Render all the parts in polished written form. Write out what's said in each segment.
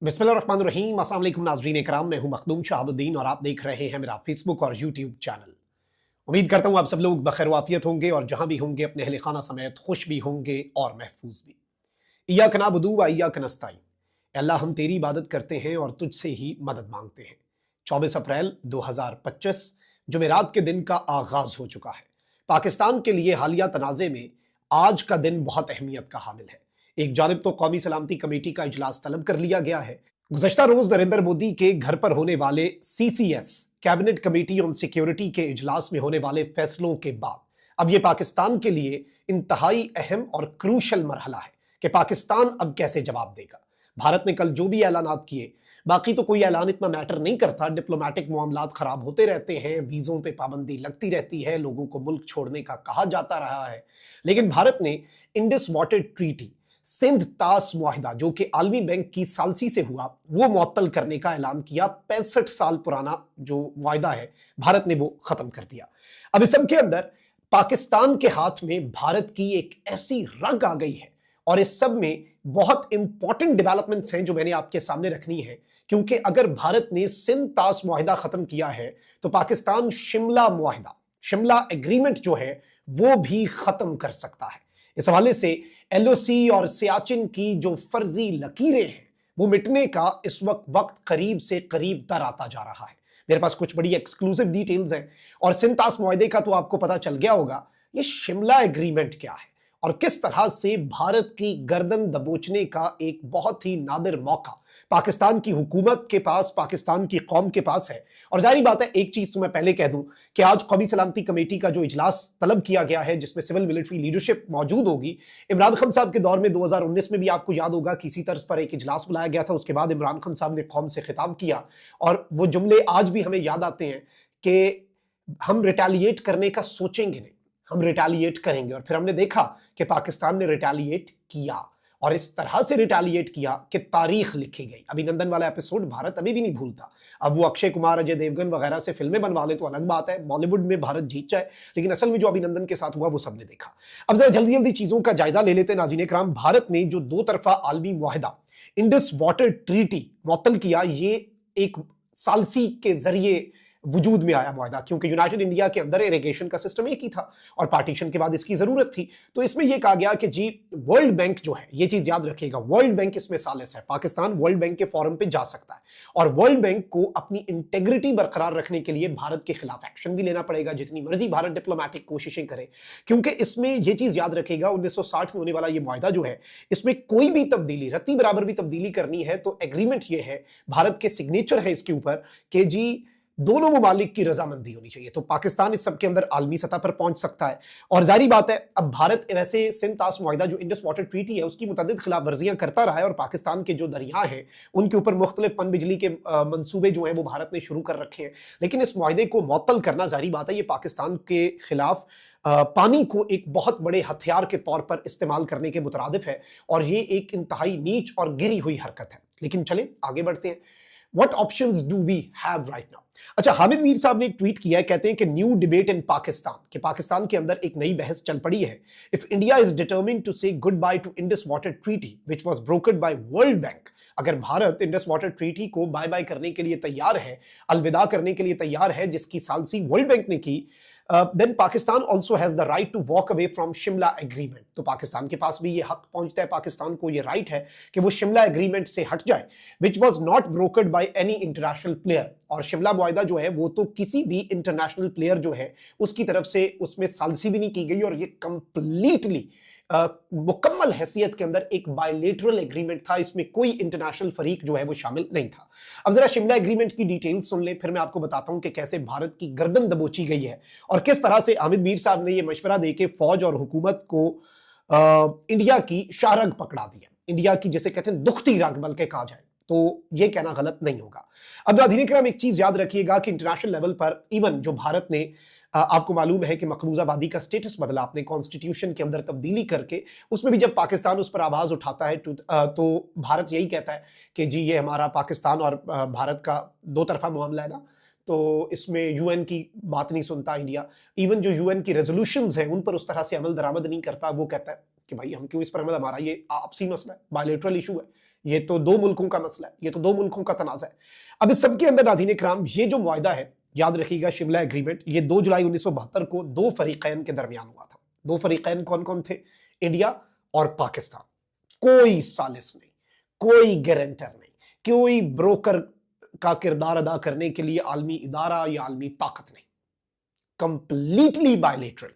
बिस्मिल्लाहिर्रहमानिर्रहीम। अस्सलाम वालेकुम नाज़रीन इकराम, मैं हूं मखदूम शहाबुद्दीन और आप देख रहे हैं मेरा फेसबुक और यूट्यूब चैनल। उम्मीद करता हूं आप सब लोग बखैर वाफियत होंगे और जहां भी होंगे अपने अहले खाना समेत खुश भी होंगे और महफूज भी। इय्याक नअबुदु व इय्याक नस्तईन। अल्लाह, हम तेरी इबादत करते हैं और तुझसे ही मदद मांगते हैं। 24 अप्रैल 2025 जुमेरात के दिन का आगाज हो चुका है। पाकिस्तान के लिए हालिया तनाज़े में आज का दिन बहुत अहमियत का हामिल है। एक जानिब तो कौमी सलामती कमेटी का इजलास तलब कर लिया गया है। गुज़श्ता रोज नरेंद्र मोदी के घर पर होने वाले CCS cabinet committee on security के इजलास में होने वाले फैसलों के बाद अब यह पाकिस्तान के लिए इंतहाई अहम और क्रूशल मरहला है कि पाकिस्तान अब कैसे जवाब देगा। भारत ने कल जो भी ऐलानात किए, बाकी तो कोई ऐलान इतना मैटर नहीं करता। डिप्लोमेटिक मामलात खराब होते रहते हैं, वीजों पे पाबंदी लगती रहती है, लोगों को मुल्क छोड़ने का कहा जाता रहा है, लेकिन भारत ने इंडस वाटर ट्रीटी, सिंध तास मुआहिदा, जो कि आलमी बैंक की सालसी से हुआ, वो मुअत्तल करने का ऐलान किया। 65 साल पुराना जो मुआहिदा है, भारत ने वो खत्म कर दिया। अब इस सब के अंदर पाकिस्तान के हाथ में भारत की एक ऐसी रग आ गई है और इस सब में बहुत इंपॉर्टेंट डेवलपमेंट्स हैं जो मैंने आपके सामने रखनी है, क्योंकि अगर भारत ने सिंध तास मुआहिदा खत्म किया है तो पाकिस्तान शिमला मुआहिदा, शिमला एग्रीमेंट जो है वो भी खत्म कर सकता है। इस हवाले से LOC और सियाचिन की जो फर्जी लकीरें हैं वो मिटने का इस वक्त करीब से करीब तर आता जा रहा है। मेरे पास कुछ बड़ी एक्सक्लूसिव डिटेल्स हैं और सिंध तास मुआहिदे का तो आपको पता चल गया होगा। ये शिमला एग्रीमेंट क्या है और किस तरह से भारत की गर्दन दबोचने का एक बहुत ही नादिर मौका पाकिस्तान की हुकूमत के पास, पाकिस्तान की कौम के पास है। और जाहिर बात है, एक चीज तो मैं पहले कह दूं कि आज कौमी सलामती कमेटी का जो इजलास तलब किया गया है, जिसमें सिविल मिलिट्री लीडरशिप मौजूद होगी। इमरान खान साहब के दौर में 2019 में भी आपको याद होगा किसी तर्ज पर एक इजलास बुलाया गया था। उसके बाद इमरान खान साहब ने कौम से खिताब किया और वो जुमले आज भी हमें याद आते हैं कि हम रिटेलिएट करने का सोचेंगे नहीं, हम रिटेलिएट करेंगे। और फिर हमने देखा कि पाकिस्तान ने रिटेलिएट किया और इस तरह से रिटेलिएट किया कि तारीख लिखी गई। अभिनंदन वाला एपिसोड भारत अभी भी नहीं भूलता। अब वो अक्षय कुमार, अजय देवगन वगैरह से फिल्में बनवा ले तो अलग बात है, बॉलीवुड में भारत जीत जाए, लेकिन असल में जो अभिनंदन के साथ हुआ वो सबने देखा। अब जरा जल्दी जल्दी चीजों का जायजा ले लेते हैं नाज़रीन इकराम। भारत ने जो दो तरफा आलमी मुआहिदा इंडस वाटर ट्रीटी मुअत्तल किया, ये एक सालसी के जरिए वजूद में आया मुआहिदा, क्योंकि यूनाइटेड इंडिया के अंदर इरिगेशन का सिस्टम एक ही था और पार्टीशन के बाद इसकी जरूरत थी। तो इसमें यह कहा गया कि जी वर्ल्ड बैंक जो है, ये चीज याद रखिएगा, वर्ल्ड बैंक इसमें सालिस है। पाकिस्तान वर्ल्ड बैंक के फोरम पे जा सकता है और वर्ल्ड बैंक को अपनी इंटेग्रिटी बरकरार रखने के लिए भारत के खिलाफ एक्शन भी लेना पड़ेगा, जितनी मर्जी भारत डिप्लोमेटिक कोशिशें करे। क्योंकि इसमें यह चीज याद रखिएगा, 1960 में होने वाला यह मुआहिदा जो है, इसमें कोई भी तब्दीली, रत्ती बराबर भी तब्दीली करनी है तो एग्रीमेंट यह है, भारत के सिग्नेचर है इसके ऊपर कि जी दोनों ममालिक की रजामंदी होनी चाहिए। तो पाकिस्तान इस सब के अंदर आलमी सतह पर पहुंच सकता है। और जारी बात है, अब भारत वैसे सिंध तास मुआहिदा जो इंडस वाटर ट्रीटी है उसकी मुतअद्दिद खिलाफ वर्जियां करता रहा है और पाकिस्तान के जो दरिया हैं उनके ऊपर मुख्तलिफ पन बिजली के मंसूबे जो हैं वो भारत ने शुरू कर रखे हैं। लेकिन इस मुआहिदे को मुअत्तल करना, जारी बात है, ये पाकिस्तान के खिलाफ पानी को एक बहुत बड़े हथियार के तौर पर इस्तेमाल करने के मुतरादिफ है और ये एक इंतहाई नीच और गिरी हुई हरकत है। लेकिन चलें आगे बढ़ते हैं। What options do we have right now? अच्छा, हामिद मीर साहब ने एक ट्वीट किया है, कहते हैं कि न्यू डिबेट इन पाकिस्तान, कि पाकिस्तान के अंदर एक नई बहस चल पड़ी है। If India is determined to say good bye to Indus water treaty which was brokered by World Bank, अगर भारत इंडस वाटर ट्रीटी को बाय बाय करने के लिए तैयार है, अलविदा करने के लिए तैयार है, जिसकी सालसी वर्ल्ड बैंक ने की, then Pakistan also has the right to walk away from Shimla agreement. तो पाकिस्तान के पास भी ये हक पहुंचता है, पाकिस्तान को ये राइट है कि वो शिमला एग्रीमेंट से हट जाए, which was not brokered by any international player। और शिमला मुआहिदा जो है वो तो किसी भी इंटरनेशनल प्लेयर जो है उसकी तरफ से उसमें सालसी भी नहीं की गई और ये कंप्लीटली मुकम्मल हैसियत के अंदर एक बायलेटरल एग्रीमेंट था। इसमें कोई इंटरनेशनल फरीक जो है वो शामिल नहीं था। अब जरा शिमला एग्रीमेंट की डिटेल्स सुन ले, फिर मैं आपको बताता हूं कि कैसे भारत की गर्दन दबोची गई है और किस तरह से हामिद मीर साहब ने यह मशवरा देके फौज और हुकूमत को इंडिया की शारग पकड़ा दी है। इंडिया की जैसे कहते हैं दुखती रग बल्कि कहा जाए तो यह कहना गलत नहीं होगा। अब नाज़रीन इकराम, एक चीज याद रखिएगा कि इंटरनेशनल लेवल पर इवन जो भारत ने, आपको मालूम है कि मकबूजा वादी का स्टेटस बदला अपने कॉन्स्टिट्यूशन के अंदर तब्दीली करके, उसमें भी जब पाकिस्तान उस पर आवाज उठाता है तो भारत यही कहता है कि जी ये हमारा पाकिस्तान और भारत का दो तरफा मामला है ना, तो इसमें यूएन की बात नहीं सुनता इंडिया। इवन जो यूएन की रेजोल्यूशंस हैं उन पर उस तरह से अमल दरामद नहीं करता। वो कहता है कि भाई हम क्यों इस पर अमल, हमारा ये आपसी मसला है, बायलेटरल इशू है, ये तो दो मुल्कों का मसला है, ये तो दो मुल्कों का तनाज़ा है। अब इस सबके अंदर नाज़रीन इकराम, ये जो मुआहदा है, याद रखिएगा, शिमला एग्रीमेंट, ये 2 जुलाई 1972 को दो फरीकैन के दरमियान हुआ था। दो फरीकैन कौन कौन थे? इंडिया और पाकिस्तान। कोई सालिस नहीं, कोई गारंटर नहीं, कोई ब्रोकर का किरदार अदा करने के लिए आलमी इदारा या आलमी ताकत नहीं, कंप्लीटली बायलेटरल।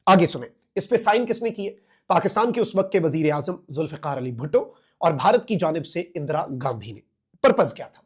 आगे सुने, इस पे साइन किसने किए? पाकिस्तान के उस वक्त के वजीर आजम जुल्फिकार अली भुट्टो और भारत की जानिब से इंदिरा गांधी ने। पर्पज क्या था,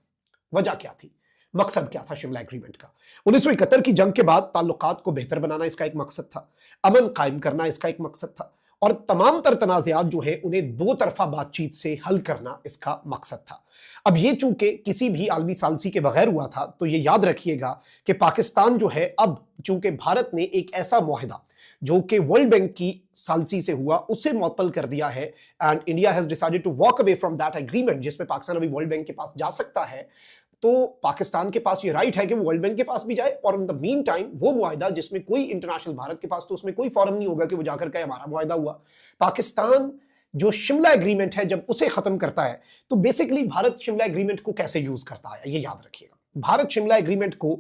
वजह क्या थी, मकसद क्या था शिमला एग्रीमेंट का? 1971 की जंग के बाद ताल्लुकात को बेहतर बनाना इसका एक मकसद था, अमन कायम करना इसका एक मकसद था, और तमाम तर तनाज़ात जो है उन्हें दो तरफा बातचीत से हल करना इसका मकसद था। अब ये चूंकि किसी भी आलमी सालसी के बगैर हुआ था, तो ये याद रखिएगा कि पाकिस्तान जो है, अब चूंकि भारत ने एक ऐसा मुआहदा जो कि वर्ल्ड बैंक की सालसी से हुआ उसे मुअत्तल कर दिया है, and India has decided to walk away from that agreement, जिसमें पाकिस्तान अभी वर्ल्ड बैंक के पास जा सकता है, तो पाकिस्तान के पास ये राइट है कि वो वर्ल्ड बैंक के पास भी जाए, और इन द मीन टाइम वो मुआहदा जिसमें कोई इंटरनेशनल, भारत के पास तो उसमें कोई फॉरम नहीं होगा कि वो जाकर कहे हमारा मुआहदा हुआ। पाकिस्तान जो शिमला एग्रीमेंट है जब उसे खत्म करता है, तो बेसिकली भारत शिमला एग्रीमेंट को कैसे यूज करता है, ये याद रखिएगा। भारत शिमला एग्रीमेंट को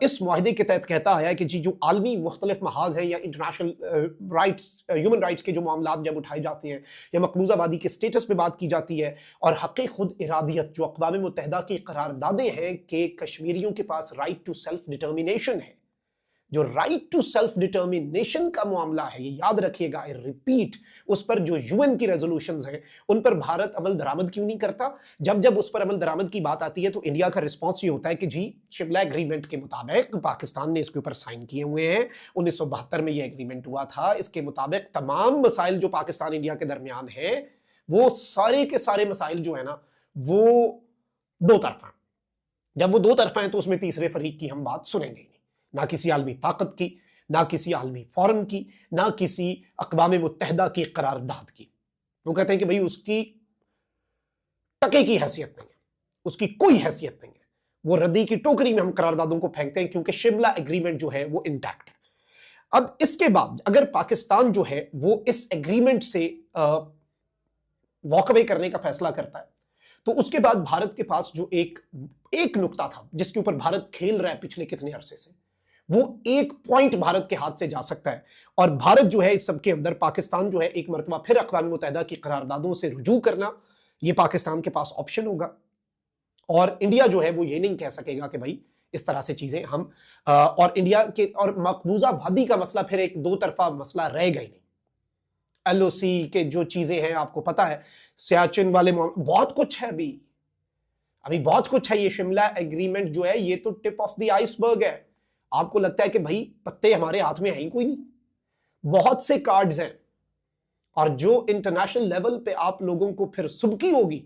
इस मुआहदे के तहत कहता है कि जी जो आलमी मुख्तलिफ महाज हैं या इंटरनेशनल राइट्स, ह्यूमन राइट्स के जो मामलात जब उठाए जाते हैं या मकबूजाबादी के स्टेटस पे बात की जाती है, और हक़ खुद इरादियत जो अक़वाम मुत्तहिदा की करारदादें हैं कि कश्मीरियों के पास राइट टू सेल्फ डिटर्मिनेशन है, जो राइट टू सेल्फ डिटर्मिनेशन का मामला है, ये याद रखिएगा, आई रिपीट, उस पर जो यूएन की रेजोल्यूशंस हैं उन पर भारत अमल दरामद क्यों नहीं करता? जब जब उस पर अमल दरामद की बात आती है तो इंडिया का रिस्पॉन्स ये होता है कि जी शिमला एग्रीमेंट के मुताबिक पाकिस्तान ने इसके ऊपर साइन किए हुए हैं, 1972 में ये एग्रीमेंट हुआ था, इसके मुताबिक तमाम मसाइल जो पाकिस्तान इंडिया के दरमियान है वो सारे के सारे मसाइल जो है ना वो दो तरफा। जब वो दो तरफा है तो उसमें तीसरे फरीक की हम बात सुनेंगे नहीं, ना किसी आलमी ताकत की, ना किसी आलमी फॉरम की, ना किसी अक़वाम मुत्तहिदा की करारदाद की। वो कहते हैं कि भाई उसकी टके की हैसियत नहीं है, उसकी कोई हैसियत नहीं है, वो रद्दी की टोकरी में हम करारदादों को फेंकते हैं क्योंकि शिमला एग्रीमेंट जो है वो इंटैक्ट है। अब इसके बाद अगर पाकिस्तान जो है वो इस एग्रीमेंट से वॉक अवे करने का फैसला करता है, तो उसके बाद भारत के पास जो एक नुक्ता था जिसके ऊपर भारत खेल रहा है पिछले कितने अरसे से, वो एक पॉइंट भारत के हाथ से जा सकता है, और भारत जो है इस सब के अंदर, पाकिस्तान जो है एक मरतबा फिर अक़वाम मुत्तहिदा की करारदादों से रुजू करना, ये पाकिस्तान के पास ऑप्शन होगा, और इंडिया जो है वो ये नहीं कह सकेगा कि भाई इस तरह से चीजें हम और इंडिया के और मकबूजा वादी का मसला फिर एक दो तरफा मसला रहेगा ही नहीं। एलओसी के जो चीजें हैं आपको पता है, सियाचिन वाले बहुत कुछ है, अभी बहुत कुछ है। ये शिमला एग्रीमेंट जो है ये तो टिप ऑफ द आइसबर्ग है। आपको लगता है कि भाई पत्ते हमारे हाथ में है ही कोई नहीं, बहुत से कार्ड्स हैं, और जो इंटरनेशनल लेवल पे आप लोगों को फिर सुबकी होगी।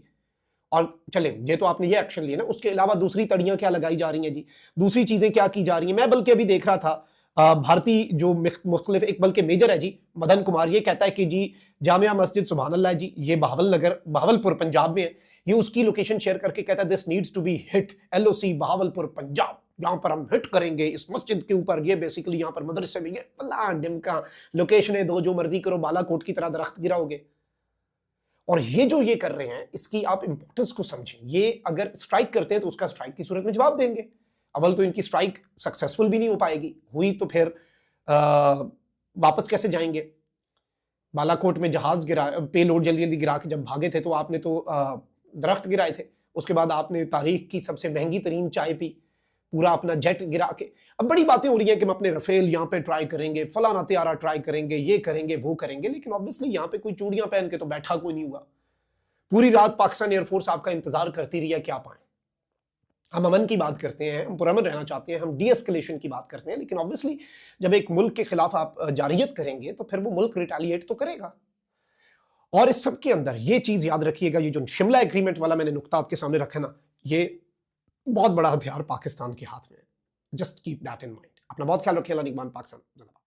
और चले, ये तो आपने ये एक्शन लिया ना, उसके अलावा दूसरी तड़ियां क्या लगाई जा रही हैं जी, दूसरी चीजें क्या की जा रही हैं। मैं बल्कि अभी देख रहा था भारतीय जो मुख्तलिफ, एक बल्कि मेजर है जी मदन कुमार, ये कहता है कि जी जामिया मस्जिद सुभान अल्लाह जी, ये बहावलपुर पंजाब में है, ये उसकी लोकेशन शेयर करके कहता है this needs to be hit, LOC Bahawalpur Punjab, यहाँ पर हम हिट करेंगे इस मस्जिद के ऊपर, ये बेसिकली यहाँ पर मदरसे में ये फलां ढिमका लोकेशन दो, जो मर्जी करो, बालाकोट की तरह दरख्त गिराओगे। और ये जो ये कर रहे हैं इसकी आप इंपॉर्टेंस को समझें। ये अगर स्ट्राइक करते हैं तो उसका स्ट्राइक की सूरत में जवाब देंगे। अव्वल तो इनकी स्ट्राइक सक्सेसफुल भी नहीं हो पाएगी, हुई तो फिर वापस कैसे जाएंगे। बालाकोट में जहाज गिरा, पे लोड जल्दी जल्दी गिरा के जब भागे थे तो आपने तो दरख्त गिराए थे, उसके बाद आपने तारीख की सबसे महंगी तरीन चाय पी, पूरा अपना जेट गिरा के। अब बड़ी बातें हो रही हैं कि हम अपने रफेल यहाँ पे ट्राई करेंगे, फलाना त्यारा ट्राई करेंगे, ये करेंगे वो करेंगे, लेकिन ऑब्वियसली यहाँ पे कोई चूड़ियां पहन के तो बैठा कोई नहीं हुआ। पूरी रात पाकिस्तान एयरफोर्स आपका इंतजार करती रही है कि आप आए। हम अमन की बात करते हैं, हम पुरअमन रहना चाहते हैं, हम डी एस्केलेशन की बात करते हैं, लेकिन ऑब्वियसली जब एक मुल्क के खिलाफ आप जारियत करेंगे तो फिर वो मुल्क रिटेलिएट तो करेगा। और इस सब के अंदर ये चीज याद रखिएगा, ये जो शिमला एग्रीमेंट वाला मैंने नुक्ता आपके सामने रखा ना, ये बहुत बड़ा हथियार पाकिस्तान के हाथ में है। Just keep that in mind. अपना बहुत ख्याल रखिए। अल्लाह निगहबान। पाकिस्तान जिंदाबाद।